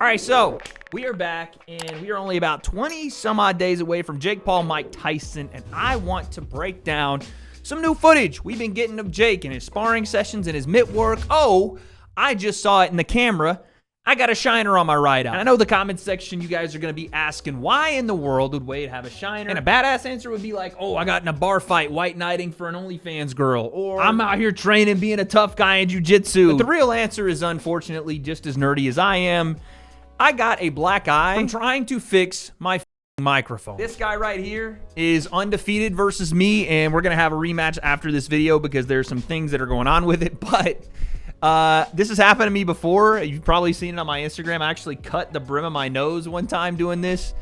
All right, so we are back, and we are only about 20 some odd days away from Jake Paul, Mike Tyson, and I want to break down some new footage we've been getting of Jake and his sparring sessions and his mitt work. Oh, I just saw it in the camera. I got a shiner on my right eye. And I know the comment section, you guys are going to be asking, why in the world would Wade have a shiner? And a badass answer would be like, oh, I got in a bar fight white knighting for an OnlyFans girl. Or I'm out here training, being a tough guy in jiu-jitsu. But the real answer is unfortunately just as nerdy as I am. I got a black eye from trying to fix my microphone. This guy right here is undefeated versus me, and we're going to have a rematch after this video because there's some things that are going on with it. But this has happened to me before. You've probably seen it on my Instagram. I actually cut the brim of my nose one time doing this.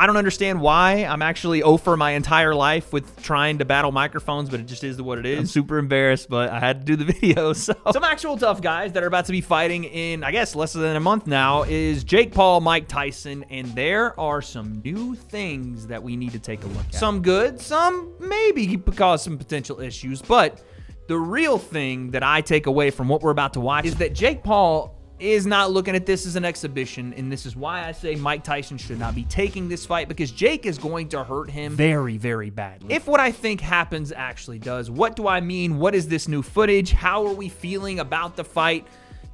I don't understand why. I'm actually over my entire life with trying to battle microphones, but it just is what it is. I'm super embarrassed, but I had to do the video. So some actual tough guys that are about to be fighting in, I guess, less than a month now is Jake Paul, Mike Tyson, and there are some new things that we need to take a look at. Some good, some maybe cause some potential issues, but the real thing that I take away from what we're about to watch is that Jake Paul is not looking at this as an exhibition, and this is why I say Mike Tyson should not be taking this fight, because Jake is going to hurt him very, very badly. If what I think happens actually does. What do I mean? What is this new footage? How are we feeling about the fight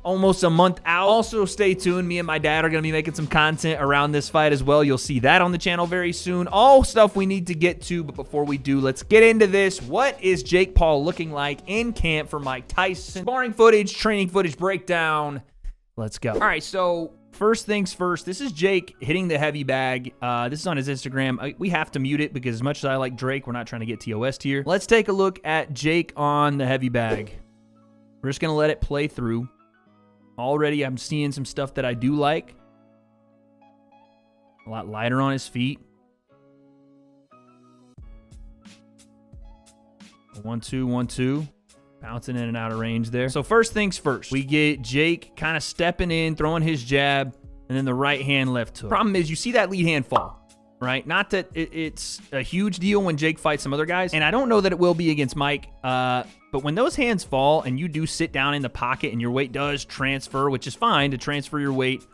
almost a month out? Also, stay tuned. Me and my dad are going to be making some content around this fight as well. You'll see that on the channel very soon. All stuff we need to get to, but before we do, let's get into this. What is Jake Paul looking like in camp for Mike Tyson? Sparring footage, training footage breakdown. Let's go. All right, so first things first, this is Jake hitting the heavy bag. This is on his Instagram. We have to mute it because as much as I like Drake, we're not trying to get TOS here. Let's take a look at Jake on the heavy bag. We're just going to let it play through. Already, I'm seeing some stuff that I do like. A lot lighter on his feet. 1-2, 1-2. Bouncing in and out of range there. So first things first, we get Jake kind of stepping in, throwing his jab, and then the right hand, left hook. Problem is, you see that lead hand fall, right? Not that it's a huge deal when Jake fights some other guys, and I don't know that it will be against Mike, but when those hands fall and you do sit down in the pocket and your weight does transfer, which is fine to transfer your weight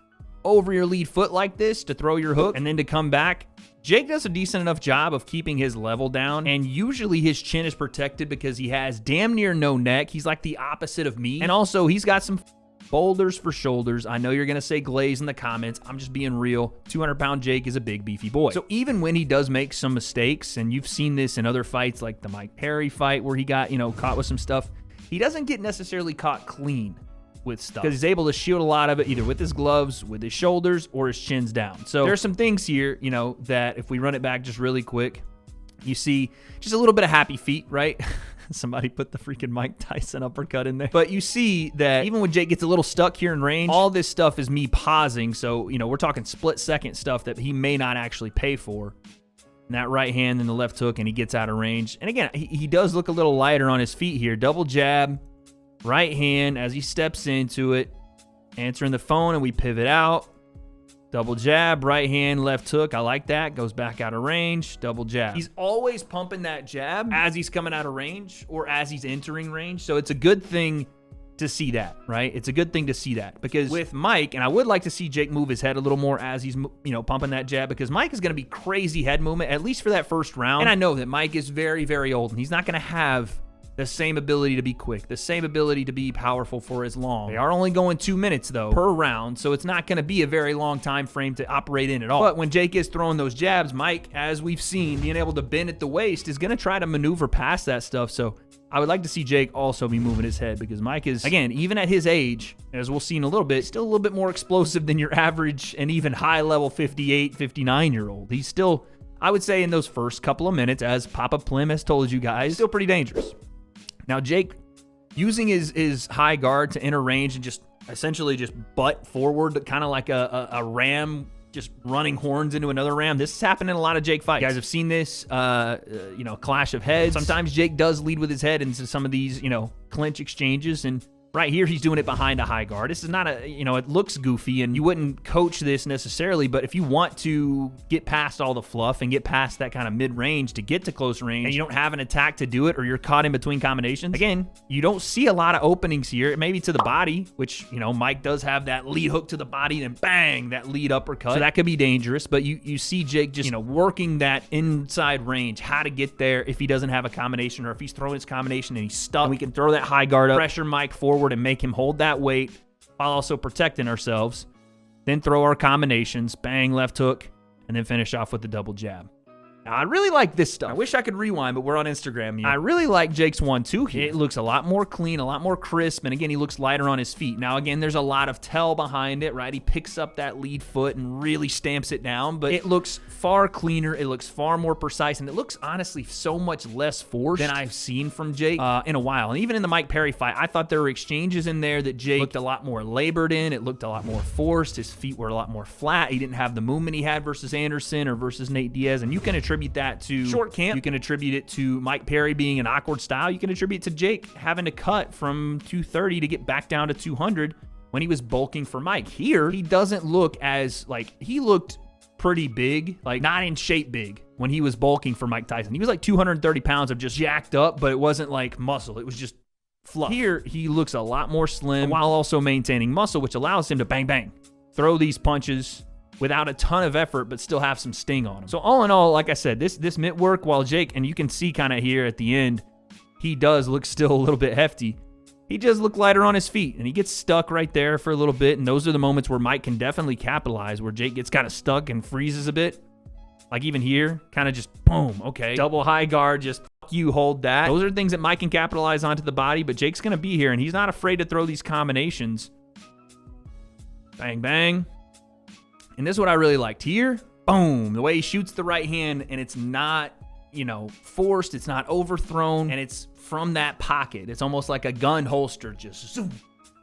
over your lead foot like this to throw your hook and then to come back, Jake does a decent enough job of keeping his level down, and usually his chin is protected because he has damn near no neck. He's like the opposite of me, and also he's got some boulders for shoulders. I know you're going to say glaze in the comments. I'm just being real. 200-pound Jake is a big, beefy boy. So even when he does make some mistakes, and you've seen this in other fights like the Mike Perry fight where he got, caught with some stuff, he doesn't get necessarily caught clean with stuff because he's able to shield a lot of it either with his gloves, with his shoulders, or his chin's down. So there's some things here, that if we run it back just really quick, you see just a little bit of happy feet, right? Somebody put the freaking Mike Tyson uppercut in there. But you see that even when Jake gets a little stuck here in range, all this stuff is me pausing. So, we're talking split-second stuff that he may not actually pay for. And that right hand and the left hook, and he gets out of range. And again, he does look a little lighter on his feet here. Double jab. Right hand as he steps into it, answering the phone, and we pivot out. Double jab, right hand, left hook. I like that. Goes back out of range. Double jab. He's always pumping that jab as he's coming out of range or as he's entering range. So it's a good thing to see that, right? It's a good thing to see that because with Mike, and I would like to see Jake move his head a little more as he's, pumping that jab, because Mike is going to be crazy head movement, at least for that first round. And I know that Mike is very, very old, and he's not going to have the same ability to be quick, the same ability to be powerful for as long. They are only going 2 minutes, though, per round, so it's not going to be a very long time frame to operate in at all. But when Jake is throwing those jabs, Mike, as we've seen, being able to bend at the waist, is going to try to maneuver past that stuff. So I would like to see Jake also be moving his head, because Mike is, again, even at his age, as we'll see in a little bit, still a little bit more explosive than your average and even high-level 58, 59-year-old. He's still, I would say, in those first couple of minutes, as Papa Plim has told you guys, still pretty dangerous. Now, Jake, using his high guard to enter range and just essentially just butt forward, kind of like a ram just running horns into another ram. This has happened in a lot of Jake fights. You guys have seen this, clash of heads. Sometimes Jake does lead with his head into some of these, clinch exchanges, and Right here, he's doing it behind a high guard. This is not a, it looks goofy, and you wouldn't coach this necessarily, but if you want to get past all the fluff and get past that kind of mid-range to get to close range, and you don't have an attack to do it, or you're caught in between combinations, again, you don't see a lot of openings here. Maybe to the body, which, Mike does have that lead hook to the body, and bang, that lead uppercut. So that could be dangerous, but you see Jake just, working that inside range, how to get there if he doesn't have a combination, or if he's throwing his combination and he's stuck. And we can throw that high guard up, pressure Mike forward, and make him hold that weight while also protecting ourselves. Then throw our combinations, bang, left hook, and then finish off with the double jab. Now, I really like this stuff. I wish I could rewind, but we're on Instagram. I really like Jake's 1-2 here. It looks a lot more clean, a lot more crisp, and again, he looks lighter on his feet. Now, again, there's a lot of tell behind it, right? He picks up that lead foot and really stamps it down, but it looks far cleaner. It looks far more precise, and it looks, honestly, so much less forced than I've seen from Jake in a while. And even in the Mike Perry fight, I thought there were exchanges in there that Jake looked a lot more labored in. It looked a lot more forced. His feet were a lot more flat. He didn't have the movement he had versus Anderson or versus Nate Diaz, and you can attribute that to short camp. You can attribute it to Mike Perry being an awkward style. You can attribute it to Jake having to cut from 230 to get back down to 200 when he was bulking for Mike. Here, he doesn't look as, he looked pretty big, not in shape big when he was bulking for Mike Tyson. He was like 230 pounds of just jacked up, but it wasn't like muscle. It was just fluff. Here, he looks a lot more slim while also maintaining muscle, which allows him to bang, bang, throw these punches without a ton of effort, but still have some sting on him. So all in all, like I said, this mitt work, while Jake, and you can see kind of here at the end, he does look still a little bit hefty. He does look lighter on his feet, and he gets stuck right there for a little bit, and those are the moments where Mike can definitely capitalize, where Jake gets kind of stuck and freezes a bit. Like even here, kind of just boom, okay. Double high guard, just you hold that. Those are things that Mike can capitalize onto the body, but Jake's going to be here, and he's not afraid to throw these combinations. Bang, bang. And this is what I really liked here. Boom. The way he shoots the right hand, and it's not, forced. It's not overthrown, and it's from that pocket. It's almost like a gun holster, just zoom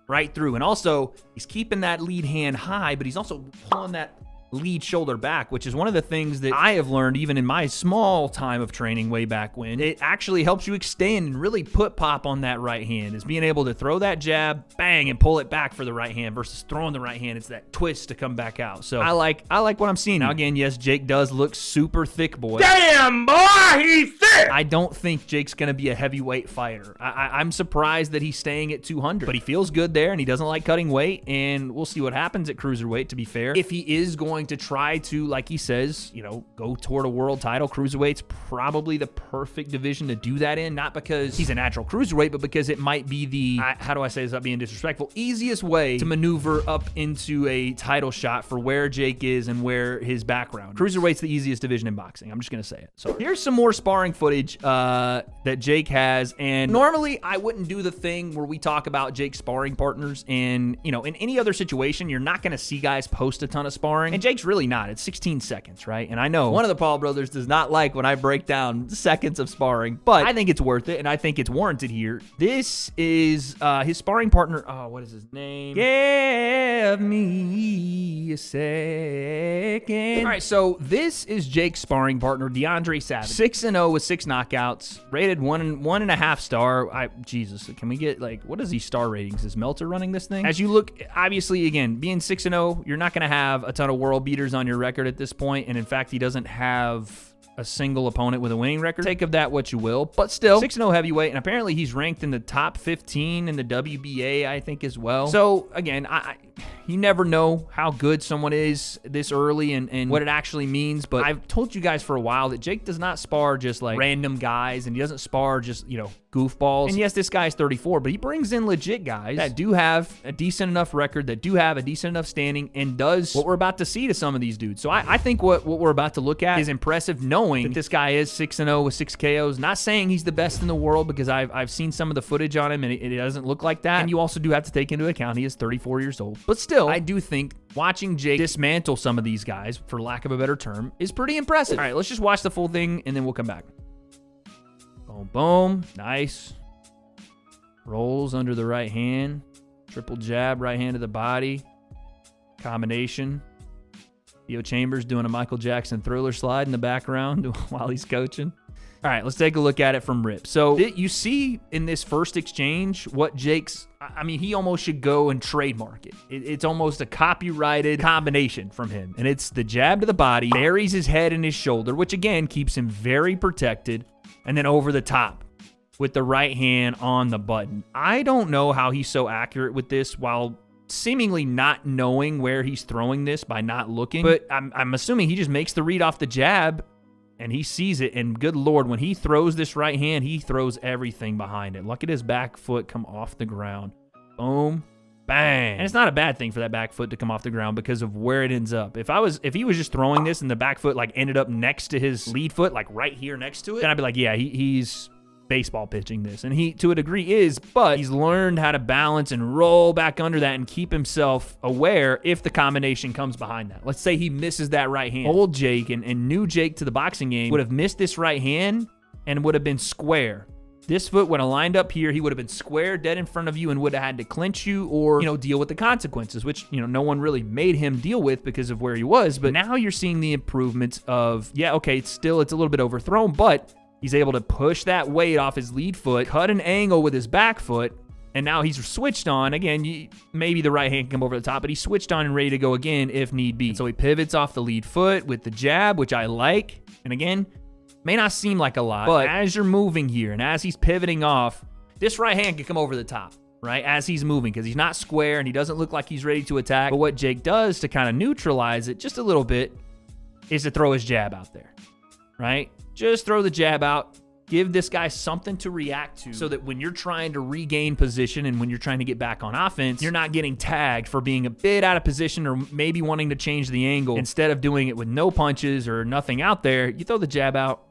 right through. And also, he's keeping that lead hand high, but he's also pulling that lead shoulder back, which is one of the things that I have learned even in my small time of training way back when. It actually helps you extend and really put pop on that right hand, is being able to throw that jab, bang, and pull it back for the right hand versus throwing the right hand. It's that twist to come back out. So I like what I'm seeing. Now again, yes, Jake does look super thick, boy. Damn, boy, he's thick! I don't think Jake's going to be a heavyweight fighter. I'm surprised that he's staying at 200, but he feels good there, and he doesn't like cutting weight, and we'll see what happens at cruiserweight, to be fair. If he is going to try to, like he says, go toward a world title, cruiserweight's probably the perfect division to do that in, not because he's a natural cruiserweight, but because it might be the, how do I say this without being disrespectful, easiest way to maneuver up into a title shot for where Jake is and where his background. Cruiserweight's the easiest division in boxing. I'm just going to say it. So here's some more sparring footage that Jake has, and normally I wouldn't do the thing where we talk about Jake's sparring partners, and, in any other situation, you're not going to see guys post a ton of sparring, and Jake's really not. It's 16 seconds, right? And I know one of the Paul brothers does not like when I break down seconds of sparring, but I think it's worth it, and I think it's warranted here. This is his sparring partner. Oh, what is his name? Give me a second. All right, so this is Jake's sparring partner, DeAndre Savage. 6-0 with 6 knockouts, rated 1.5 star. Jesus, can we get, what is these star ratings? Is Meltzer running this thing? As you look, obviously, again, being 6-0, you're not going to have a ton of world beaters on your record at this point, and in fact, he doesn't have a single opponent with a winning record. Take of that what you will, but still 6-0 heavyweight, and apparently he's ranked in the top 15 in the WBA, I think, as well. So again, you never know how good someone is this early and what it actually means, but I've told you guys for a while that Jake does not spar just like random guys, and he doesn't spar just, goofballs. And yes, this guy's 34, but he brings in legit guys that do have a decent enough record, that do have a decent enough standing, and does what we're about to see to some of these dudes. So I think what we're about to look at is impressive, knowing that this guy is 6-0 with 6 KOs. Not saying he's the best in the world, because I've seen some of the footage on him, and it doesn't look like that. And you also do have to take into account he is 34 years old. But still, I do think watching Jake dismantle some of these guys, for lack of a better term, is pretty impressive. All right, let's just watch the full thing, and then we'll come back. Boom, boom. Nice. Rolls under the right hand. Triple jab, right hand to the body. Combination. Theo Chambers doing a Michael Jackson Thriller slide in the background while he's coaching. All right, let's take a look at it from rip. So you see in this first exchange what Jake's, I mean, he almost should go and trademark it. It's almost a copyrighted combination from him. And it's the jab to the body, buries his head in his shoulder, which again keeps him very protected, and then over the top with the right hand on the button. I don't know how he's so accurate with this while seemingly not knowing where he's throwing this by not looking. But I'm assuming he just makes the read off the jab, and he sees it, and good Lord, when he throws this right hand, he throws everything behind it. Look at his back foot come off the ground. Boom, bang. And it's not a bad thing for that back foot to come off the ground because of where it ends up. If he was just throwing this and the back foot like ended up next to his lead foot, like right here next to it, then I'd be like, yeah, he's baseball pitching this. And he, to a degree, is, but he's learned how to balance and roll back under that and keep himself aware if the combination comes behind that. Let's say he misses that right hand. Old Jake and new Jake to the boxing game would have missed this right hand and would have been square. This foot would have lined up here. He would have been square dead in front of you and would have had to clinch you or, deal with the consequences, which, no one really made him deal with because of where he was. But now you're seeing the improvements of, yeah, okay, it's a little bit overthrown, but he's able to push that weight off his lead foot, cut an angle with his back foot, and now he's switched on. Again, maybe the right hand can come over the top, but he's switched on and ready to go again if need be. So he pivots off the lead foot with the jab, which I like. And again, may not seem like a lot, but as you're moving here and as he's pivoting off, this right hand can come over the top, right, as he's moving because he's not square and he doesn't look like he's ready to attack. But what Jake does to kind of neutralize it just a little bit is to throw his jab out there, right? Just throw the jab out, give this guy something to react to so that when you're trying to regain position and when you're trying to get back on offense, you're not getting tagged for being a bit out of position or maybe wanting to change the angle. Instead of doing it with no punches or nothing out there, you throw the jab out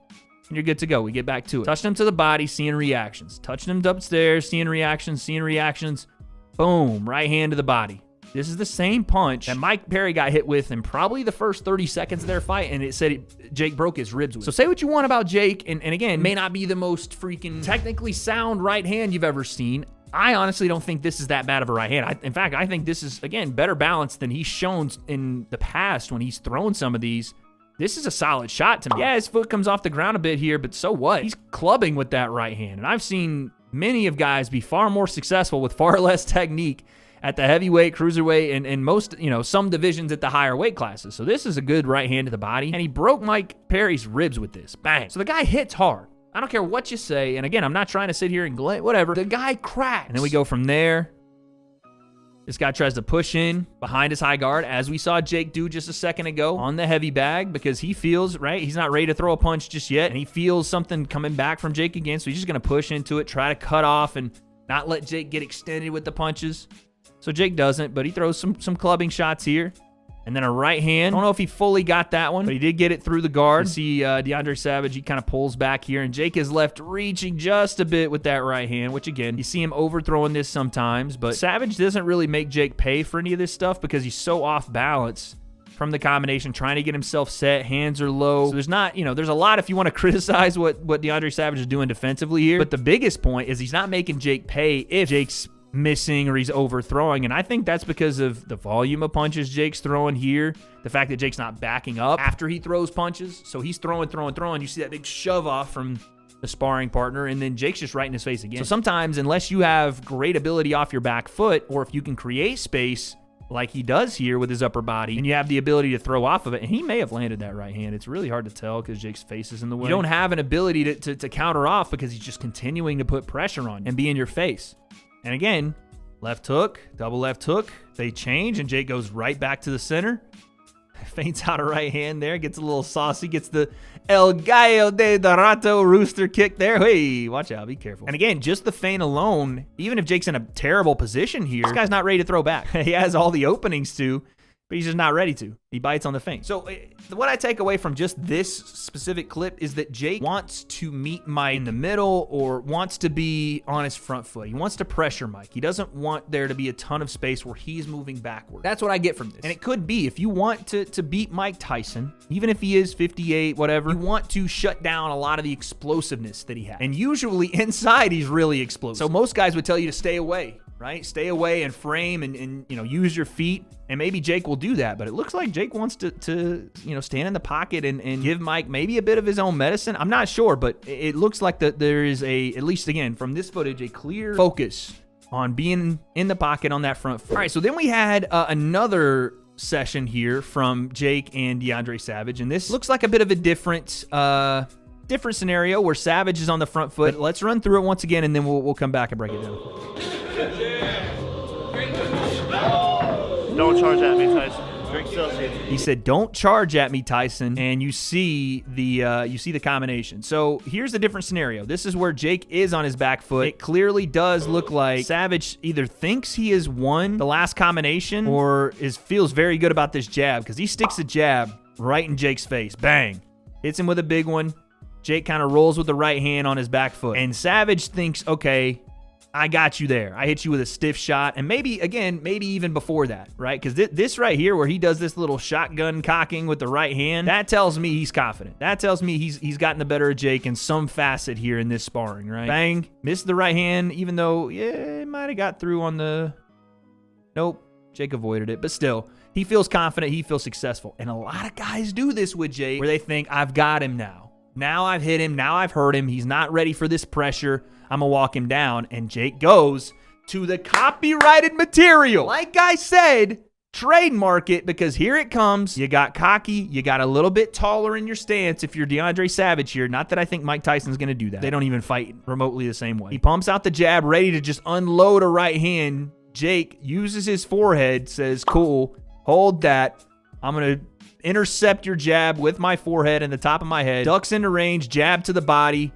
and you're good to go. We get back to it. Touching him to the body, seeing reactions. Touching him upstairs, seeing reactions. Boom, right hand to the body. This is the same punch that Mike Perry got hit with in probably the first 30 seconds of their fight, and it said Jake broke his ribs with. So say what you want about Jake, and again, may not be the most freaking technically sound right hand you've ever seen. I honestly don't think this is that bad of a right hand. In fact, I think this is, again, better balanced than he's shown in the past when he's thrown some of these. This is a solid shot to me. Yeah, his foot comes off the ground a bit here, but so what? He's clubbing with that right hand, and I've seen many of guys be far more successful with far less technique at the heavyweight, cruiserweight, and most, some divisions at the higher weight classes. So this is a good right hand to the body, and he broke Mike Perry's ribs with this. Bang. So the guy hits hard. I don't care what you say, and again, I'm not trying to sit here and whatever. The guy cracks. And then we go from there. This guy tries to push in behind his high guard, as we saw Jake do just a second ago on the heavy bag, because he feels, right, he's not ready to throw a punch just yet, and he feels something coming back from Jake again, so he's just going to push into it, try to cut off and not let Jake get extended with the punches. So Jake doesn't, but he throws some clubbing shots here. And then a right hand. I don't know if he fully got that one, but he did get it through the guard. You see DeAndre Savage, he kind of pulls back here, and Jake is left reaching just a bit with that right hand, which again, you see him overthrowing this sometimes, but Savage doesn't really make Jake pay for any of this stuff because he's so off balance from the combination, trying to get himself set, hands are low. So there's not, there's a lot if you want to criticize what DeAndre Savage is doing defensively here, but the biggest point is he's not making Jake pay if Jake's missing or he's overthrowing, and I think that's because of the volume of punches Jake's throwing here, the fact that Jake's not backing up after he throws punches, so he's throwing. You see that big shove off from the sparring partner, and then Jake's just right in his face again. So sometimes, unless you have great ability off your back foot, or if you can create space like he does here with his upper body, and you have the ability to throw off of it, and he may have landed that right hand. It's really hard to tell because Jake's face is in the way. You don't have an ability to counter off because he's just continuing to put pressure on you and be in your face. And again, left hook, double left hook, they change, and Jake goes right back to the center. Feints out a right hand there, gets a little saucy, gets the El Gallo de Dorato rooster kick there. Hey, watch out, be careful. And again, just the feint alone, even if Jake's in a terrible position here, this guy's not ready to throw back. He has all the openings to, but he's just not ready to. He bites on the feint. So what I take away from just this specific clip is that Jake wants to meet Mike in the middle or wants to be on his front foot. He wants to pressure Mike. He doesn't want there to be a ton of space where he's moving backward. That's what I get from this. And it could be, if you want to beat Mike Tyson, even if he is 58, whatever, you want to shut down a lot of the explosiveness that he has. And usually inside, he's really explosive. So most guys would tell you to stay away right? Stay away and frame and you know, use your feet. And maybe Jake will do that, but it looks like Jake wants to you know, stand in the pocket and give Mike maybe a bit of his own medicine. I'm not sure, but it looks like that there is at least again, from this footage, a clear focus on being in the pocket on that front foot. All right, so then we had another session here from Jake and DeAndre Savage, and this looks like a bit of a different scenario where Savage is on the front foot. Let's run through it once again, and then we'll come back and break it down. Don't charge at me, Tyson. Drink Celsius. He said, "Don't charge at me, Tyson." And you see the combination. So here's a different scenario. This is where Jake is on his back foot. It clearly does look like Savage either thinks he has won the last combination or feels very good about this jab, because he sticks a jab right in Jake's face. Bang. Hits him with a big one. Jake kind of rolls with the right hand on his back foot. And Savage thinks, okay, I got you there. I hit you with a stiff shot. And maybe even before that, right? Because this right here where he does this little shotgun cocking with the right hand, that tells me he's confident. That tells me he's gotten the better of Jake in some facet here in this sparring, right? Bang. Missed the right hand, even though, yeah, it might have got through on the... Nope. Jake avoided it. But still, he feels confident. He feels successful. And a lot of guys do this with Jake where they think, I've got him now. Now I've hit him. Now I've hurt him. He's not ready for this pressure. I'm going to walk him down. And Jake goes to the copyrighted material. Like I said, trademark it, because here it comes. You got cocky. You got a little bit taller in your stance if you're DeAndre Savage here. Not that I think Mike Tyson's going to do that. They don't even fight remotely the same way. He pumps out the jab, ready to just unload a right hand. Jake uses his forehead, says, cool, hold that. I'm going to intercept your jab with my forehead and the top of my head. Ducks into range, jab to the body.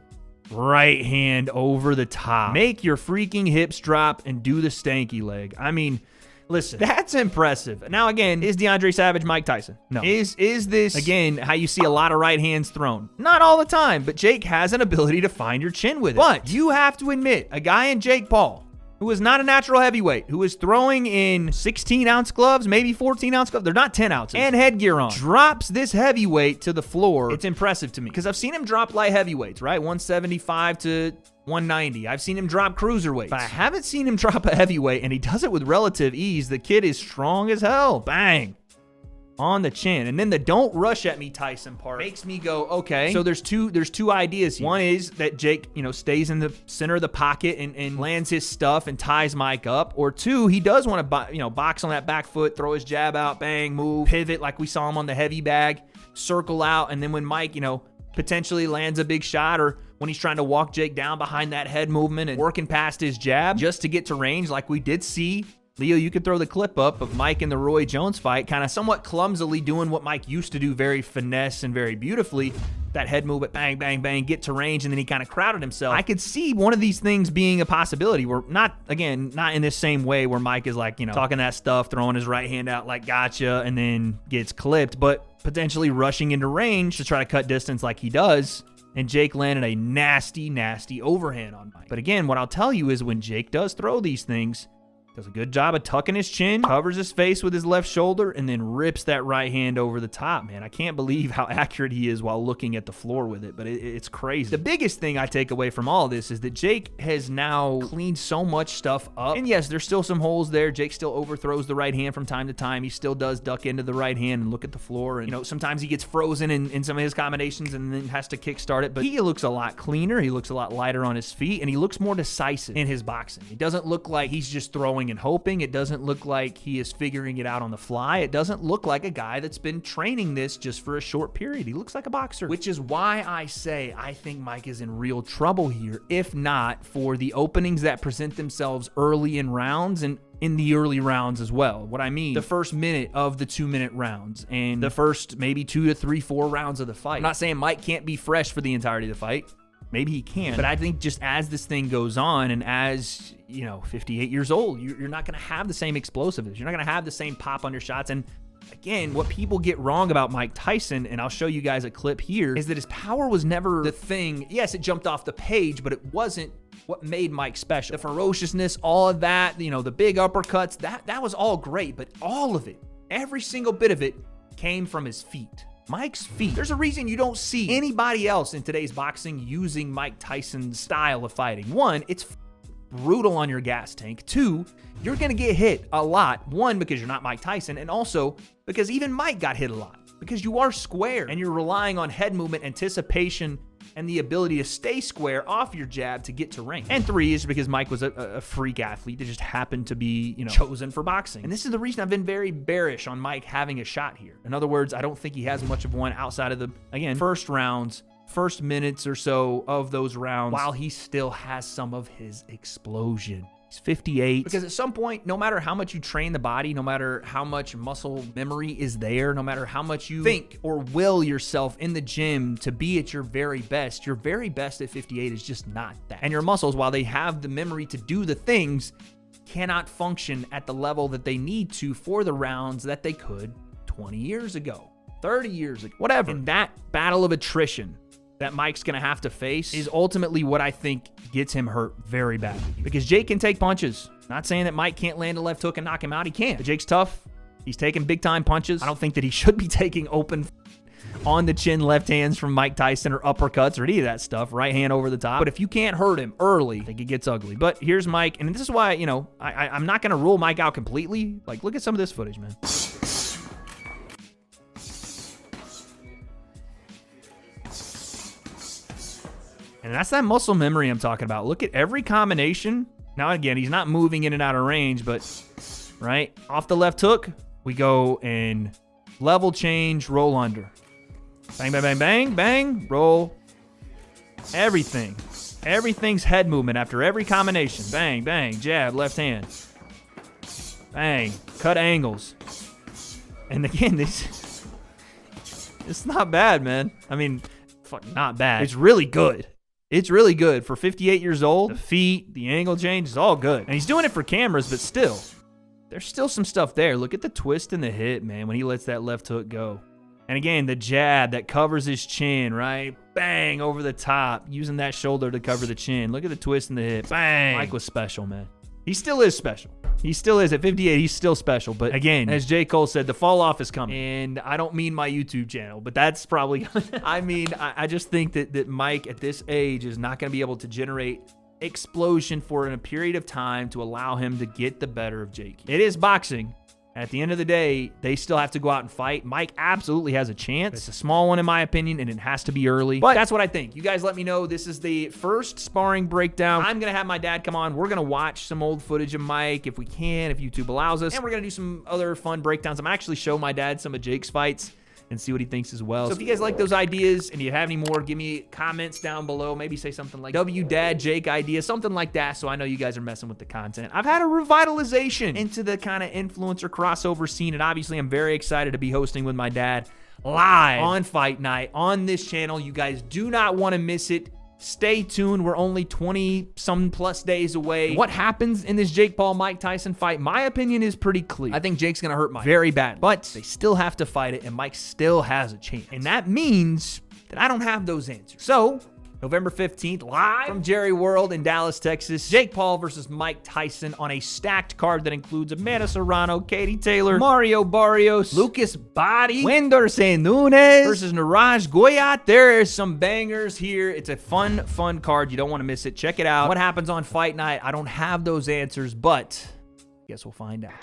Right hand over the top. Make your freaking hips drop and do the stanky leg. I mean, listen, that's impressive. Now, again, is DeAndre Savage Mike Tyson? No. Is this, again, how you see a lot of right hands thrown? Not all the time, but Jake has an ability to find your chin with it. But you have to admit, a guy in Jake Paul, who is not a natural heavyweight, who is throwing in 16-ounce gloves, maybe 14-ounce gloves, they're not 10 ounces, and headgear on, drops this heavyweight to the floor. It's impressive to me, because I've seen him drop light heavyweights, right? 175 to 190. I've seen him drop cruiserweights, but I haven't seen him drop a heavyweight, and he does it with relative ease. The kid is strong as hell. Bang. On the chin. And then the don't rush at me Tyson part makes me go, okay. So there's two ideas here. One is that Jake, you know, stays in the center of the pocket and lands his stuff and ties Mike up. Or two, he does want to, you know, box on that back foot, throw his jab out, bang, move, pivot like we saw him on the heavy bag, circle out. And then when Mike, you know, potentially lands a big shot, or when he's trying to walk Jake down behind that head movement and working past his jab just to get to range, like we did see. Leo, you could throw the clip up of Mike in the Roy Jones fight, kind of somewhat clumsily doing what Mike used to do, very finesse and very beautifully. That head movement, bang, bang, bang, get to range, and then he kind of crowded himself. I could see one of these things being a possibility. Where not in this same way where Mike is like, you know, talking that stuff, throwing his right hand out like gotcha, and then gets clipped, but potentially rushing into range to try to cut distance like he does. And Jake landed a nasty, nasty overhand on Mike. But again, what I'll tell you is when Jake does throw these things, does a good job of tucking his chin, covers his face with his left shoulder, and then rips that right hand over the top, man. I can't believe how accurate he is while looking at the floor with it, but it's crazy. The biggest thing I take away from all of this is that Jake has now cleaned so much stuff up. And yes, there's still some holes there. Jake still overthrows the right hand from time to time. He still does duck into the right hand and look at the floor. And, you know, sometimes he gets frozen in some of his combinations and then has to kickstart it. But he looks a lot cleaner. He looks a lot lighter on his feet, and he looks more decisive in his boxing. He doesn't look like he's just throwing and hoping. It doesn't look like he is figuring it out on the fly. It doesn't look like a guy that's been training this just for a short period. He looks like a boxer, which is why I say I think Mike is in real trouble here, if not for the openings that present themselves early in rounds and in the early rounds as well. What I mean, the first minute of the 2-minute rounds and the first maybe 2 to 3, 4 rounds of the fight. I'm not saying Mike can't be fresh for the entirety of the fight. Maybe he can. But I think just as this thing goes on and as, you know, 58 years old, you're not going to have the same explosiveness. You're not going to have the same pop under shots. And again, what people get wrong about Mike Tyson, and I'll show you guys a clip here, is that his power was never the thing. Yes, it jumped off the page, but it wasn't what made Mike special. The ferociousness, all of that, you know, the big uppercuts, that was all great. But all of it, every single bit of it, came from his feet. Mike's feet. There's a reason you don't see anybody else in today's boxing using Mike Tyson's style of fighting. One, it's brutal on your gas tank. 2, you're going to get hit a lot. 1, because you're not Mike Tyson, and also because even Mike got hit a lot because you are square and you're relying on head movement, anticipation, and the ability to stay square off your jab to get to range. And 3 is because Mike was a freak athlete that just happened to be, chosen for boxing. And this is the reason I've been very bearish on Mike having a shot here. In other words, I don't think he has much of one outside of the, again, first minutes or so of those rounds, while he still has some of his explosion. He's 58. Because at some point, no matter how much you train the body, no matter how much muscle memory is there, no matter how much you think or will yourself in the gym to be at your very best at 58 is just not that. And your muscles, while they have the memory to do the things, cannot function at the level that they need to for the rounds that they could 20 years ago, 30 years ago, whatever. And that battle of attrition that Mike's going to have to face is ultimately what I think gets him hurt very badly. Because Jake can take punches. Not saying that Mike can't land a left hook and knock him out. He can. But Jake's tough. He's taking big-time punches. I don't think that he should be taking open on the chin left hands from Mike Tyson or uppercuts or any of that stuff. Right hand over the top. But if you can't hurt him early, I think it gets ugly. But here's Mike. And this is why, I'm not going to rule Mike out completely. Like, look at some of this footage, man. And that's that muscle memory I'm talking about. Look at every combination. Now, again, he's not moving in and out of range, but, right, off the left hook, we go and level change, roll under. Bang, bang, bang, bang, bang, roll. Everything. Everything's head movement after every combination. Bang, bang, jab, left hand. Bang, cut angles. And again, it's not bad, man. I mean, fuck, not bad. It's really good. It's really good. For 58 years old, the feet, the angle change is all good. And he's doing it for cameras, but still, there's still some stuff there. Look at the twist in the hip, man, when he lets that left hook go. And again, the jab that covers his chin, right? Bang, over the top, using that shoulder to cover the chin. Look at the twist in the hip. Bang. Mike was special, man. He still is special. He still is. At 58, he's still special. But again, as J. Cole said, the fall off is coming. And I don't mean my YouTube channel, but that's probably I mean, I just think that Mike at this age is not going to be able to generate explosion for a period of time to allow him to get the better of Jake. It is boxing. At the end of the day, they still have to go out and fight. Mike absolutely has a chance. It's a small one in my opinion, and it has to be early. But that's what I think. You guys let me know. This is the first sparring breakdown. I'm going to have my dad come on. We're going to watch some old footage of Mike if we can, if YouTube allows us. And we're going to do some other fun breakdowns. I'm going to actually show my dad some of Jake's fights and see what he thinks as well. So if you guys like those ideas and you have any more, give me comments down below. Maybe say something like W.A.D.E, Jake idea, something like that, so I know you guys are messing with the content. I've had a revitalization into the kind of influencer crossover scene, and obviously I'm very excited to be hosting with my dad live on Fight Night on this channel. You guys do not want to miss it. Stay tuned. We're only 20-some plus days away. What happens in this Jake Paul-Mike Tyson fight, my opinion is pretty clear. I think Jake's going to hurt Mike very bad, but they still have to fight it, and Mike still has a chance. And that means that I don't have those answers. So, November 15th, live from Jerry World in Dallas, Texas. Jake Paul versus Mike Tyson on a stacked card that includes Amanda Serrano, Katie Taylor, Mario Barrios, Lucas Body, Wendersen Nunes versus Niraj Goyat. There is some bangers here. It's a fun card. You don't want to miss it. Check it out. What happens on Fight Night? I don't have those answers, but I guess we'll find out.